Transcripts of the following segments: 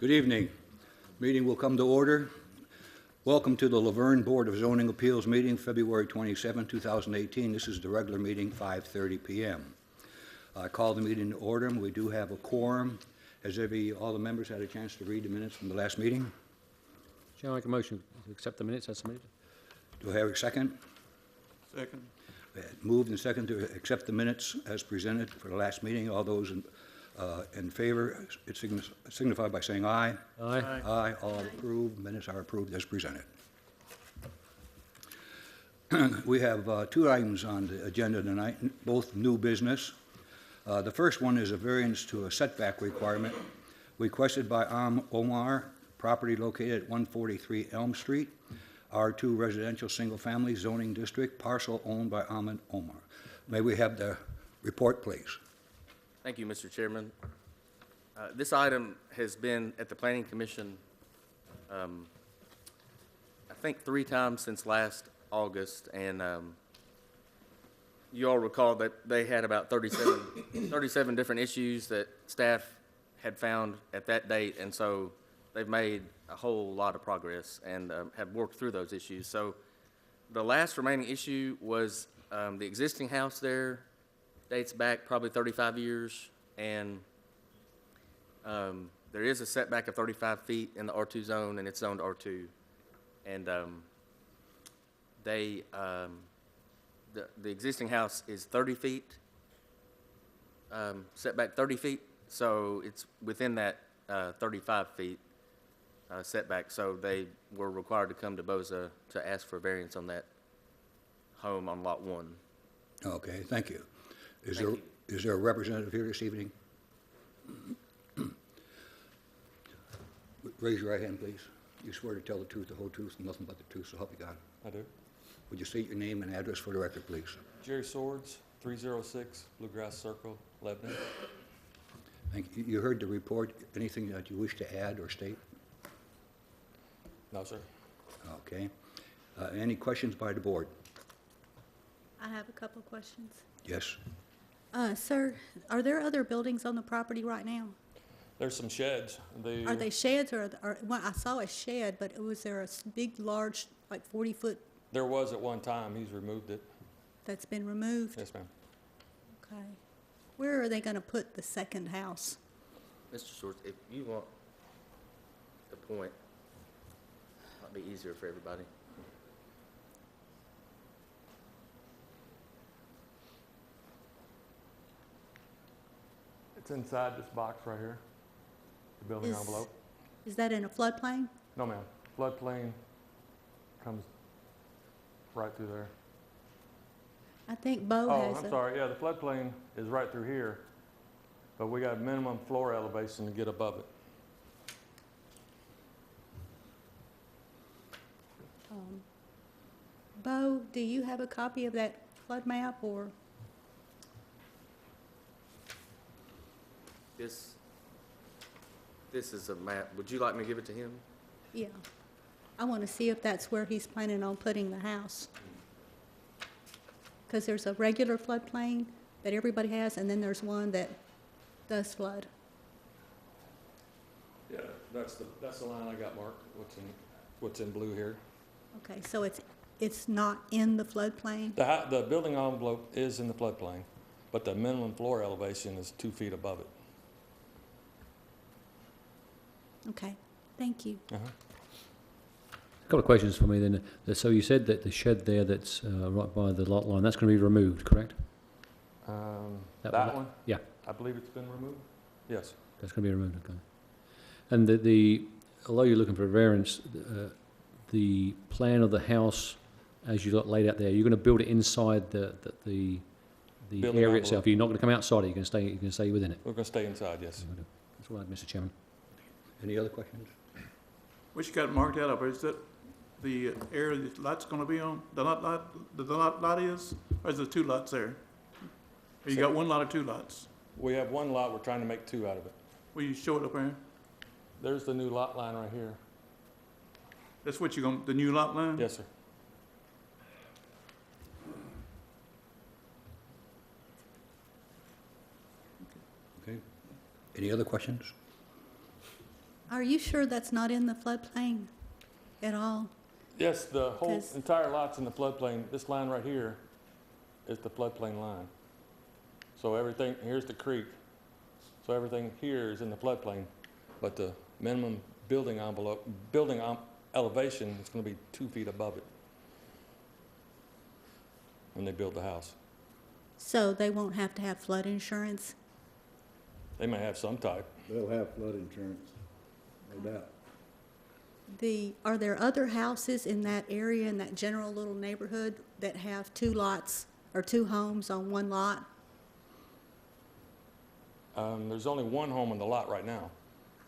Good evening. Meeting will come to order. Welcome to the Laverne Board of Zoning Appeals meeting, February 27, 2018. This is the regular meeting, 5:30 p.m. I call the meeting to order. We do have a quorum. Has all the members had a chance to read the minutes from the last meeting? Shall I make a motion to accept the minutes as submitted? Do I have a second? Second. Moved and second to accept the minutes as presented for the last meeting. All those in favor, it signify by saying aye. Aye. Aye. All approved. Minutes are approved as presented. We have two items on the agenda tonight, both new business. The first one is a variance to a setback requirement requested by Omar, property located at 143 Elm Street, R2 Residential Single Family Zoning District, parcel owned by Ahmed Omar. May we have the report, please? Thank you, Mr. Chairman. This item has been at the Planning Commission, I think 3 times since last August, and you all recall that they had about 37 different issues that staff had found at that date, and so they've made a whole lot of progress and have worked through those issues. So the last remaining issue was the existing house there dates back probably 35 years, and there is a setback of 35 feet in the R2 zone, and it's zoned R2. And the existing house is 30 feet, setback 30 feet, so it's within that 35 feet setback, so they were required to come to BOZA to ask for variance on that home on Lot 1. Okay, thank you. Is there a representative here this evening? Raise your right hand, please. You swear to tell the truth, the whole truth, and nothing but the truth, so help you God. I do. Would you state your name and address for the record, please? Jerry Swords, 306 Bluegrass Circle, Lebanon. Thank you. You heard the report. Anything that you wish to add or state? No, sir. Okay. Any questions by the board? I have a couple of questions. Yes. Sir, are there other buildings on the property right now? There's some sheds. Are they sheds well, I saw a shed, but was there a big, large, like 40-foot There was at one time. He's removed it. that's been removed? Yes, ma'am. Okay. Where are they going to put the second house? Mr. Swords, if you want the point, might be easier for everybody. It's inside this box right here, the building envelope. Is that in a floodplain? No, ma'am. Floodplain comes right through there. I think Bo Oh, has I'm sorry. Yeah, the floodplain is right through here, but we got minimum floor elevation to get above it. Bo, do you have a copy of that flood map, or? This is a map. Would you like me to give it to him? Yeah. I want to see if that's where he's planning on putting the house. Because there's a regular floodplain that everybody has, and then there's one that does flood. Yeah, that's the line I got marked. What's in blue here. Okay, so it's not in the floodplain? The building envelope is in the floodplain, but the minimum floor elevation is 2 feet above it. Okay, thank you. A couple of questions for me then. So you said that the shed there that's right by the lot line, that's going to be removed, correct? That one? Yeah. I believe it's been removed? Yes. That's going to be removed, okay. And although you're looking for a variance, the plan of the house, as you got laid out there, you're going to build it inside the Building area envelope. itself. You're not going to come outside it. You're going to stay within it. We're going to stay inside, yes. That's all right, Mr. Chairman. Any other questions? What you got marked out up, is that the area the lot's gonna be on, the lot is, or is there 2 lots there? Or you got 1 lot or 2 lots? We have 1 lot, we're trying to make 2 out of it. Will you show it up there? There's the new lot line right here. That's what the new lot line? Yes, sir. Okay. Any other questions? Are you sure that's not in the floodplain at all? Yes, the whole 'Cause- entire lot's in the floodplain. This line right here is the floodplain line. So everything, here's the creek. So everything here is in the floodplain, but the minimum building envelope, elevation is gonna be 2 feet above it when they build the house. So they won't have to have flood insurance? They may have some type. They'll have flood insurance, no doubt. Are there other houses in that area, in that general little neighborhood, that have 2 lots or 2 homes on 1 lot? There's only one home on the lot right now.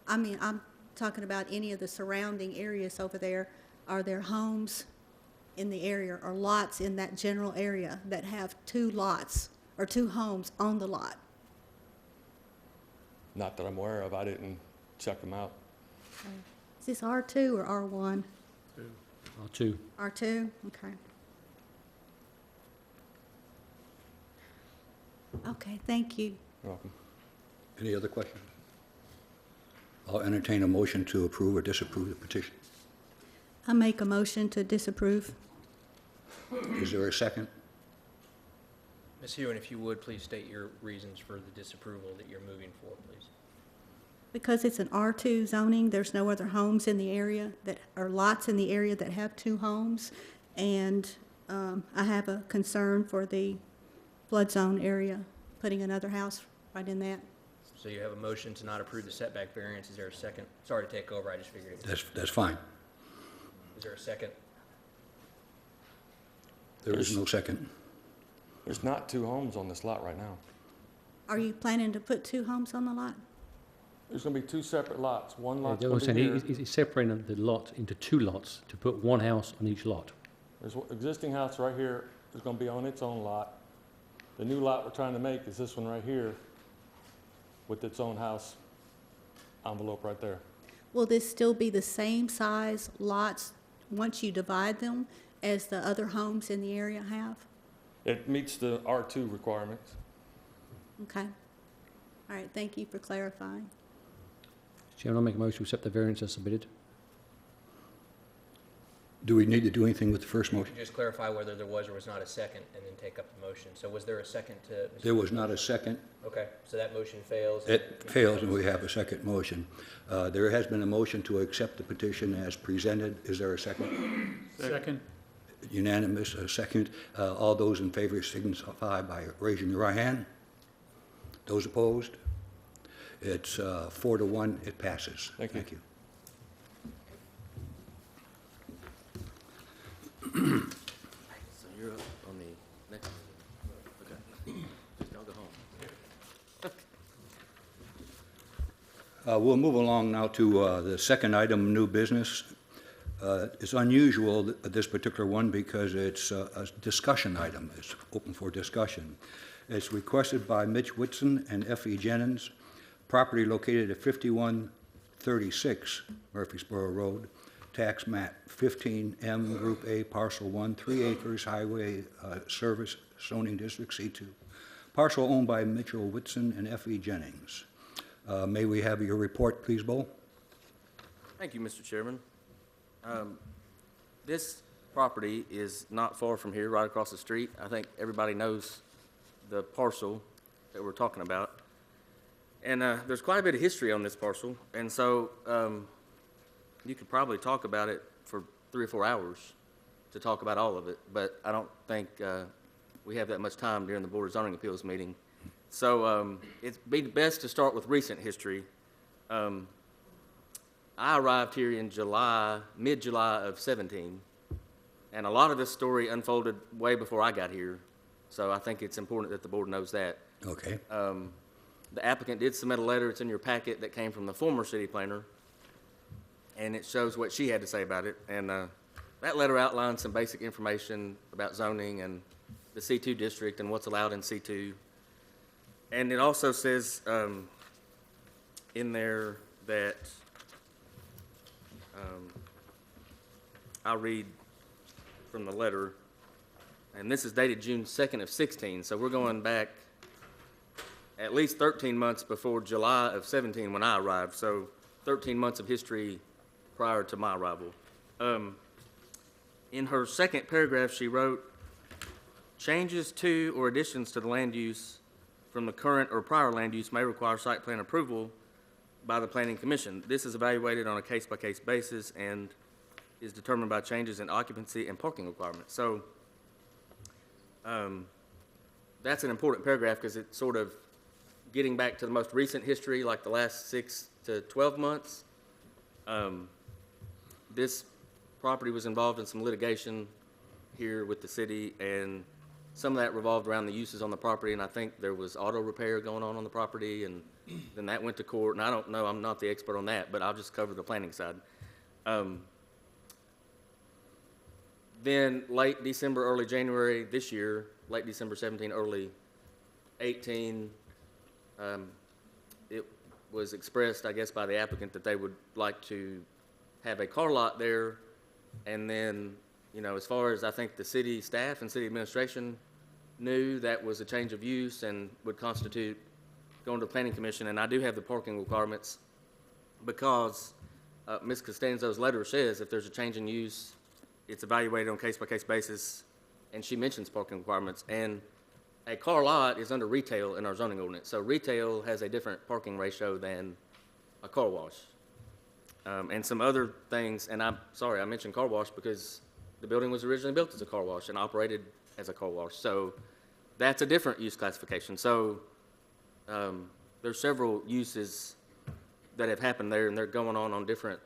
I mean, I'm talking about any of the surrounding areas over there. Are there homes in the area or lots in that general area that have 2 lots or 2 homes on the lot? Not that I'm aware of. I didn't check them out. Is this R2 or R1? R2. R2, okay. Okay, thank you. You're welcome. Any other questions? I'll entertain a motion to approve or disapprove the petition. I make a motion to disapprove. Is there a second? Ms. Hewen, if you would, please state your reasons for the disapproval that you're moving for, please. Because it's an R2 zoning, there's no other homes in the area that, or lots in the area that have 2 homes. And I have a concern for the flood zone area, putting another house right in that. So you have a motion to not approve the setback variance. Is there a second? Sorry to take over, I just figured it. That's fine. Is there a second? There is no second. There's not 2 homes on this lot right now. Are you planning to put 2 homes on the lot? There's gonna be 2 separate lots. One lot's They're gonna saying be here. he's separating the lot into 2 lots to put 1 house on each lot. There's an existing house right here is gonna be on its own lot. The new lot we're trying to make is this one right here with its own house envelope right there. Will this still be the same size lots once you divide them as the other homes in the area have? It meets the R2 requirements. Okay. All right, thank you for clarifying. Chairman, I'll make a motion to accept the variance as submitted. Do we need to do anything with the first Could motion? you just clarify whether there was or was not a second, and then take up the motion? So was there a second to? Mr. There was not a second. Okay, so that motion fails. It fails, and we have a second motion. There has been a motion to accept the petition as presented. Is there a second? Second. Unanimous, a second. All those in favor signify by raising your right hand. Those opposed? It's 4 to 1. It passes. Thank you. So you're up on the next one. Okay. Y'all go home. We'll move along now to the second item, new business. It's unusual, this particular one, because it's a discussion item. It's open for discussion. It's requested by Mitch Whitson and F.E. Jennings, property located at 5136 Murfreesboro Road, tax map 15M, Group A, Parcel 1, 3 acres, Highway Service, Zoning District C2. Parcel owned by Mitchell Whitson and F.E. Jennings. May we have your report, please, Bo? Thank you, Mr. Chairman. This property is not far from here, right across the street. I think everybody knows the parcel that we're talking about. And there's quite a bit of history on this parcel, and so you could probably talk about it for 3 or 4 hours to talk about all of it, but I don't think we have that much time during the Board of Zoning Appeals meeting. So it'd be best to start with recent history. I arrived here in July, mid-July of 17, and a lot of this story unfolded way before I got here, so I think it's important that the board knows that. Okay. The applicant did submit a letter, it's in your packet, that came from the former city planner, and it shows what she had to say about it. And that letter outlines some basic information about zoning and the C2 district and what's allowed in C2. And it also says in there that, I'll read from the letter, and this is dated June 2nd of 16, so we're going back at least 13 months before July of 17 when I arrived, so 13 months of history prior to my arrival. In her second paragraph, she wrote, changes to or additions to the land use from the current or prior land use may require site plan approval by the Planning Commission. This is evaluated on a case-by-case basis and is determined by changes in occupancy and parking requirements. So that's an important paragraph because it's sort of getting back to the most recent history, like the last 6 to 12 months. This property was involved in some litigation here with the city, and some of that revolved around the uses on the property, and I think there was auto repair going on the property, and then that went to court, and I don't know, I'm not the expert on that, but I'll just cover the planning side. Then late December, early January this year, late December 17, early 18, it was expressed, I guess, by the applicant that they would like to have a car lot there. And then, you know, as far as I think the city staff and city administration knew, that was a change of use and would constitute going to the Planning Commission. And I do have the parking requirements because Ms. Costanzo's letter says if there's a change in use, it's evaluated on a case-by-case basis, and she mentions parking requirements. And a car lot is under retail in our zoning ordinance. So retail has a different parking ratio than a car wash. And some other things, and I'm sorry, I mentioned car wash because the building was originally built as a car wash and operated as a car wash. So that's a different use classification. So there's several uses that have happened there, and they're going on different,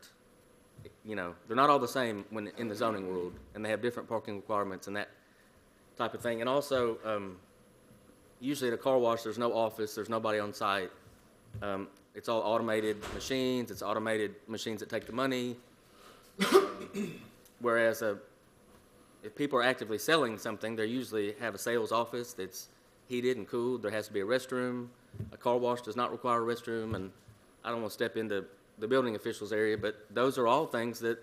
you know, they're not all the same when in the zoning world, and they have different parking requirements and that type of thing. And also, usually at a car wash, there's no office, there's nobody on site. It's all automated machines, it's automated machines that take the money. Whereas if people are actively selling something, they usually have a sales office that's heated and cooled. There has to be a restroom. A car wash does not require a restroom, and I don't want to step into the building officials area, but those are all things that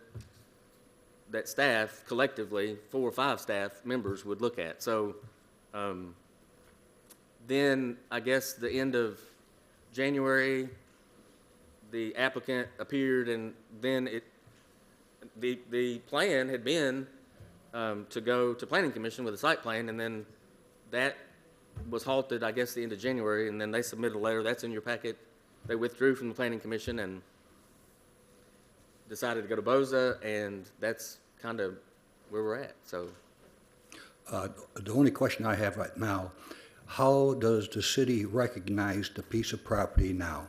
staff collectively, 4 or 5 staff members would look at. So then I guess the end of January, the applicant appeared, and then the plan had been to go to Planning Commission with a site plan, and then that was halted, I guess, the end of January, and then they submitted a letter. That's in your packet. They withdrew from the Planning Commission and decided to go to BOZA, and that's kind of where we're at. So The only question I have right now, how does the city recognize the piece of property now?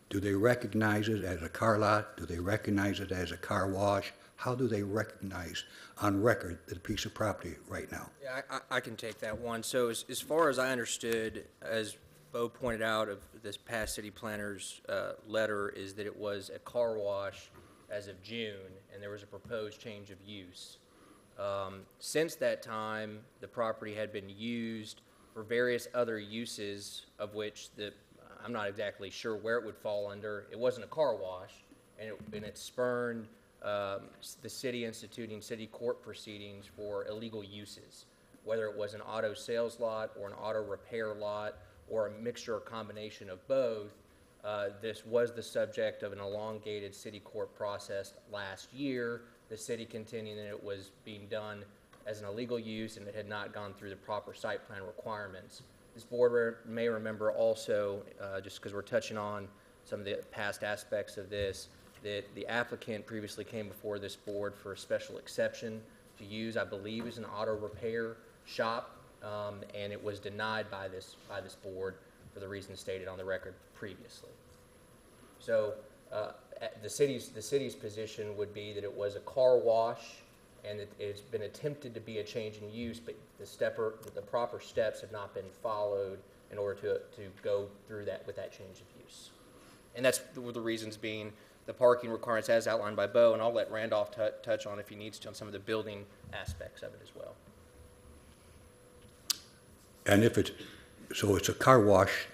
Do they recognize it as a car lot? Do they recognize it as a car wash? How do they recognize on record the piece of property right now? Yeah, I can take that one. So as far as I understood, as Bo pointed out of this past city planner's letter, is that it was a car wash as of June, and there was a proposed change of use. Since that time, the property had been used for various other uses, of which I'm not exactly sure where it would fall under. It wasn't a car wash, and it spurned the city instituting city court proceedings for illegal uses, whether it was an auto sales lot or an auto repair lot or a mixture or combination of both. This was the subject of an elongated city court process last year, the city contending that it was being done as an illegal use and it had not gone through the proper site plan requirements. This board may remember also, just because we're touching on some of the past aspects of this, that the applicant previously came before this board for a special exception to use, I believe, as an auto repair shop, and it was denied by this board for the reasons stated on the record previously. So the city's position would be that it was a car wash, and it's been attempted to be a change in use, but the proper steps have not been followed in order to go through that with that change of use. And that's the reasons being the parking requirements as outlined by Bo, and I'll let Randolph touch on if he needs to on some of the building aspects of it as well. And if it's a car wash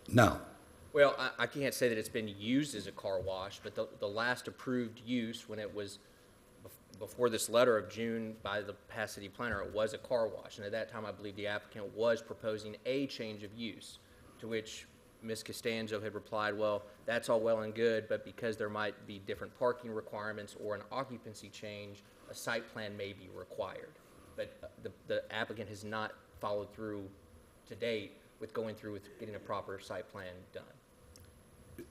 now? Well, I can't say that it's been used as a car wash, but the last approved use when it was before this letter of June by the past city planner, it was a car wash. And at that time, I believe the applicant was proposing a change of use, to which Ms. Costanzo had replied, well, that's all well and good, but because there might be different parking requirements or an occupancy change, a site plan may be required. But the applicant has not followed through to date with going through with getting a proper site plan done.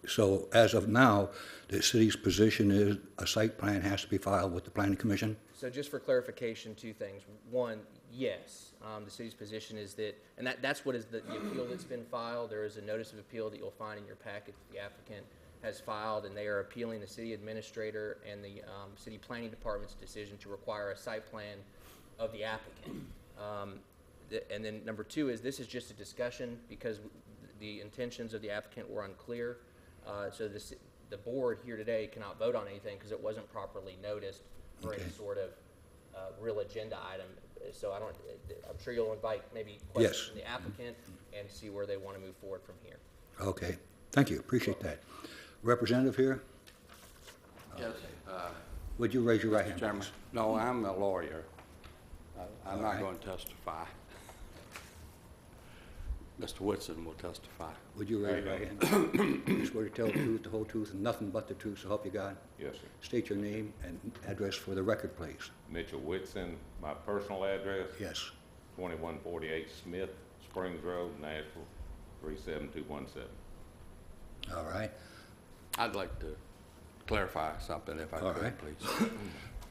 So as of now, the city's position is a site plan has to be filed with the planning commission? So just for clarification, two things. One, yes, the city's position is that, and that's what is the appeal that's been filed. There is a notice of appeal that you'll find in your packet that the applicant has filed, and they are appealing the city administrator and the city planning department's decision to require a site plan of the applicant. And then number two is this is just a discussion because the intentions of the applicant were unclear. So the board here today cannot vote on anything because it wasn't properly noticed for any sort of real agenda item. So I'm sure you'll invite maybe questions from the applicant and see where they want to move forward from here. Okay, thank you, appreciate that. Representative here, Yes, would you raise your right hand, Chairman. please? No, I'm a lawyer. I'm not right. going to testify. Mr. Whitson will testify. Would you raise your right hand? You swear to tell the truth, the whole truth, and nothing but the truth, so help you God? Yes, sir. State your name and address for the record, please. Mitchell Whitson, my personal address, Yes. 2148 Smith Springs Road, Nashville, 37217. All right. I'd like to clarify something if I All could, right. please.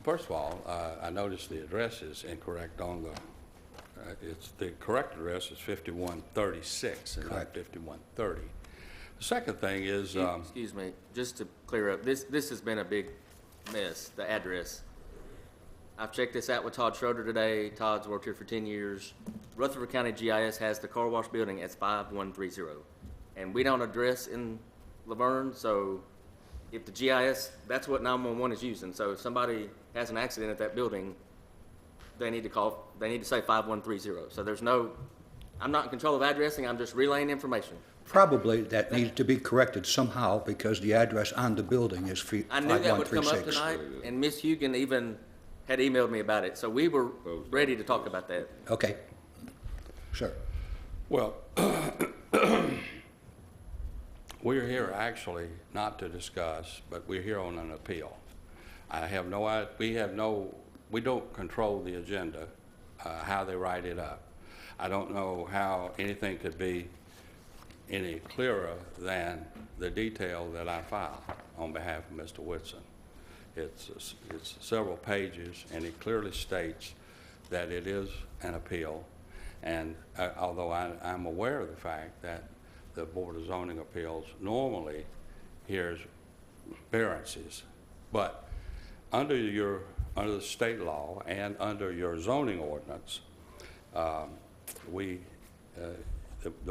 First of all, I noticed the address is incorrect on the, the correct address is 5136 and not Correct. 5130. The second thing is, Excuse me, just to clear up, this has been a big mess, the address. I've checked this out with Todd Schroeder today. Todd's worked here for 10 years. Rutherford County GIS has the car wash building as 5130. And we don't address in Laverne, so if the GIS, that's what 911 is using. So if somebody has an accident at that building, they need to say 5130. So there's no, I'm not in control of addressing, I'm just relaying information. Probably that needs to be corrected somehow because the address on the building is I knew that would come up 5136. tonight, and Ms. Hugan even had emailed me about it, so we were ready to talk about that. Okay. Sir. well, we're here actually not to discuss, but we're here on an appeal. We don't control the agenda, how they write it up. I don't know how anything could be any clearer than the detail that I filed on behalf of Mr. Whitson. It's several pages, and it clearly states that it is an appeal. And although I'm aware of the fact that the Board of Zoning Appeals normally hears variances, but under the state law and under your zoning ordinance, the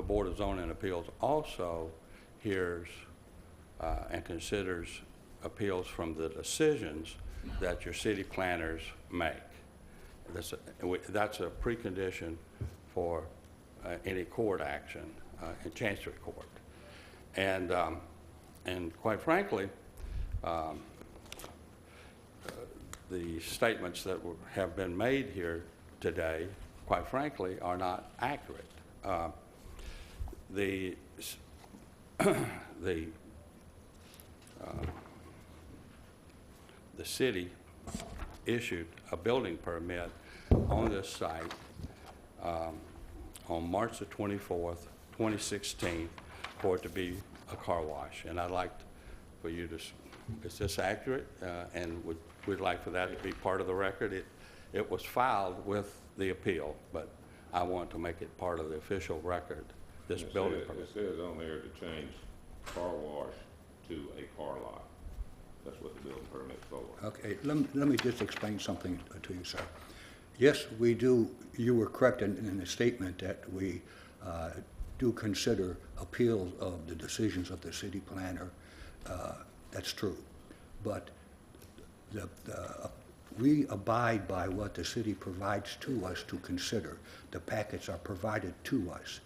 Board of Zoning Appeals also hears and considers appeals from the decisions that your city planners make. That's a precondition for any court action in Chancery Court. And quite frankly, the statements that have been made here today, quite frankly, are not accurate. The city issued a building permit on this site on March the 24th, 2016, for it to be a car wash. And I'd like for you to, is this accurate? And we'd like for that to be part of the record. It was filed with the appeal, but I want to make it part of the official record, this building permit. It says on there to change car wash to a car lot. That's what the building permit's for. Okay, let me just explain something to you, sir. Yes, we do, you were correct in the statement that we do consider appeals of the decisions of the city planner. That's true. But we abide by what the city provides to us to consider. The packets are provided to us.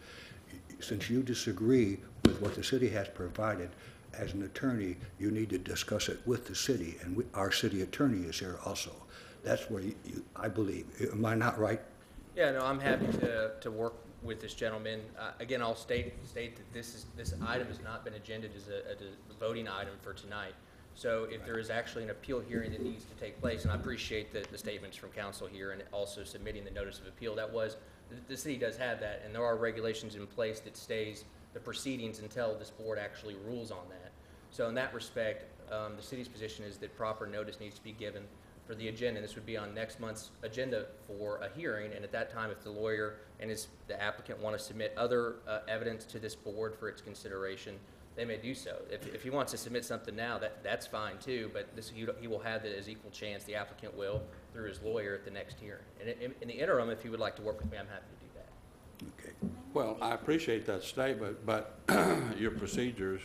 Since you disagree with what the city has provided, as an attorney, you need to discuss it with the city, and our city attorney is here also. That's where I believe. Am I not right? Yeah, no, I'm happy to work with this gentleman. Again, I'll state that this item has not been agended as a voting item for tonight. So if there is actually an appeal hearing that needs to take place, and I appreciate the statements from council here and also submitting the notice of appeal, the city does have that, and there are regulations in place that stays the proceedings until this board actually rules on that. So in that respect, the city's position is that proper notice needs to be given for the agenda. This would be on next month's agenda for a hearing, and at that time, if the lawyer and the applicant want to submit other evidence to this board for its consideration, they may do so. If he wants to submit something now, that's fine too, but he will have it as equal chance, the applicant will, through his lawyer at the next hearing. And in the interim, if he would like to work with me, I'm happy to do that. Okay. Well, I appreciate that statement, but your procedures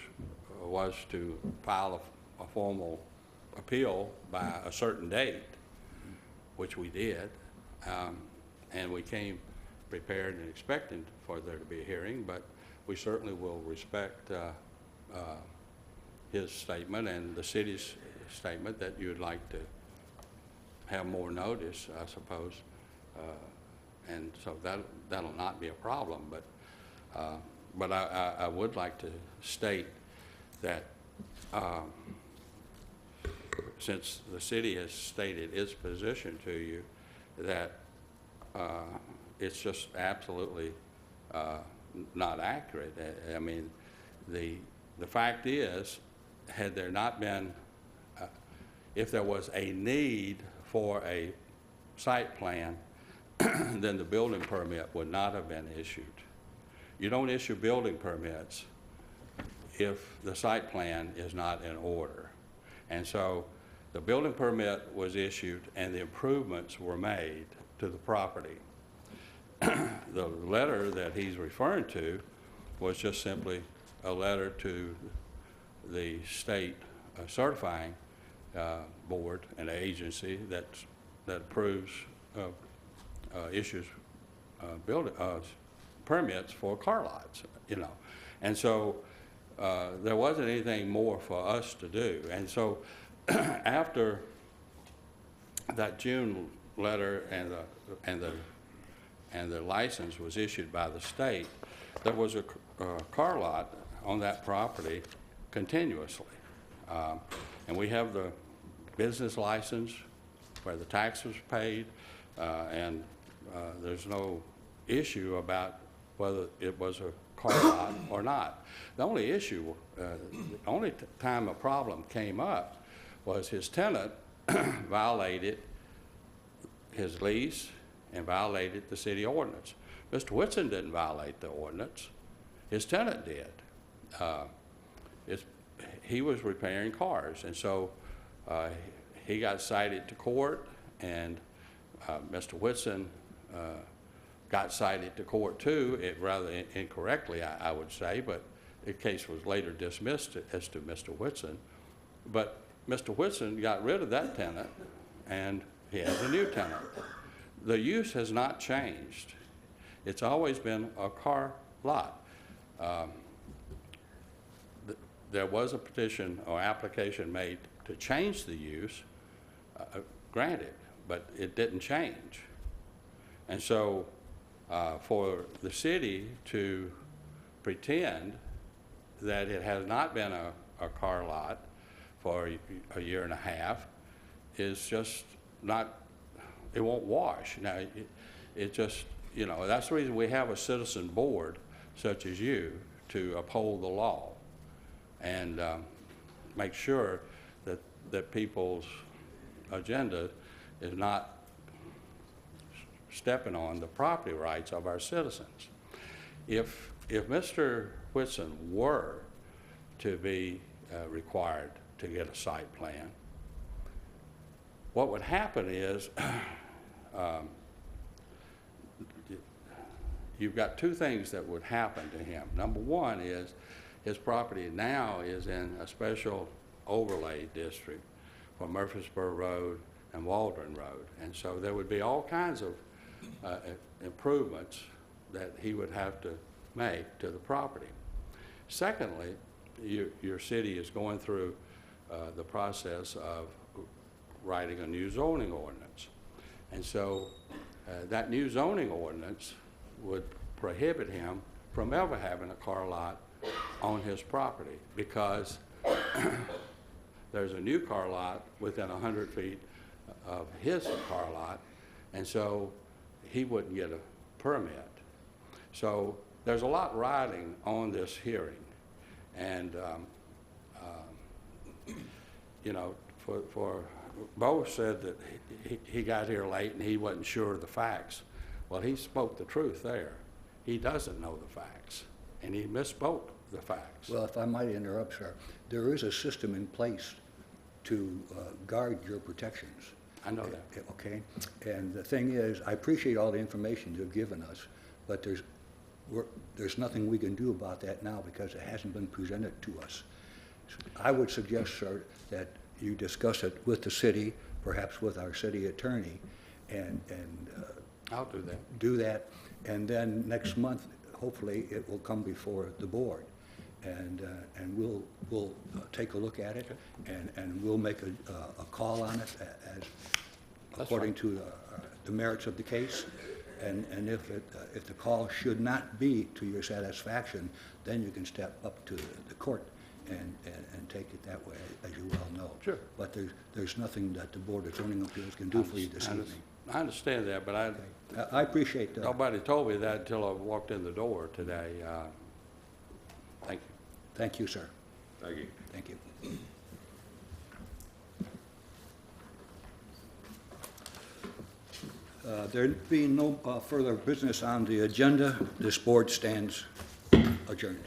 was to file a formal appeal by a certain date, which we did, and we came prepared and expecting for there to be a hearing, but we certainly will respect his statement and the city's statement that you'd like to have more notice, I suppose, and so that'll not be a problem, but I would like to state that since the city has stated its position to you, that it's just absolutely not accurate. I mean, the fact is, had there not been, if there was a need for a site plan, then the building permit would not have been issued. You don't issue building permits if the site plan is not in order. And so the building permit was issued and the improvements were made to the property. The letter that he's referring to was just simply a letter to the state certifying board, an agency that approves issues building permits for car lots, you know. And so there wasn't anything more for us to do. And so after that June letter and the license was issued by the state, there was a car lot on that property continuously. And we have the business license where the tax was paid, and there's no issue about whether it was a car lot or not. The only issue, the only time a problem came up was his tenant violated his lease and violated the city ordinance. Mr. Whitson didn't violate the ordinance. His tenant did. He was repairing cars, and so he got cited to court, and Mr. Whitson got cited to court too, rather incorrectly, I would say, but the case was later dismissed as to Mr. Whitson. But Mr. Whitson got rid of that tenant, and he has a new tenant. The use has not changed. It's always been a car lot. There was a petition or application made to change the use, granted, but it didn't change. And so for the city to pretend that it has not been a car lot for a year and a half is just not, it won't wash. Now, it just, you know, that's the reason we have a citizen board such as you to uphold the law and make sure that people's agenda is not stepping on the property rights of our citizens. If Mr. Whitson were to be required to get a site plan, what would happen is you've got two things that would happen to him. Number one is his property now is in a special overlay district for Murfreesboro Road and Waldron Road. And so there would be all kinds of improvements that he would have to make to the property. Secondly, your city is going through the process of writing a new zoning ordinance. And so That new zoning ordinance would prohibit him from ever having a car lot on his property because there's a new car lot within 100 feet of his car lot, and so he wouldn't get a permit. So there's a lot riding on this hearing, and you know, for Bo said that he got here late and he wasn't sure of the facts. Well, he spoke the truth there. He doesn't know the facts, and he misspoke the facts. Well, if I might interrupt, sir, there is a system in place to guard your protections. I know that. Okay? And the thing is, I appreciate all the information you've given us, but there's nothing we can do about that now because it hasn't been presented to us. I would suggest, sir, that you discuss it with the city, perhaps with our city attorney, and I'll do that. do that, and then next month, hopefully, it will come before the board, and we'll take a look at it, and we'll make a call on it as according to the merits of the case, and if the call should not be to your satisfaction, then you can step up to the court and take it that way, as you well know. Sure. But there's nothing that the Board of Zoning Appeals can do for you this evening. I understand that, but I appreciate that. nobody told me that until I walked in the door today. Thank you. Thank you, sir. Thank you. Thank you. There being no further business on the agenda, this board stands adjourned.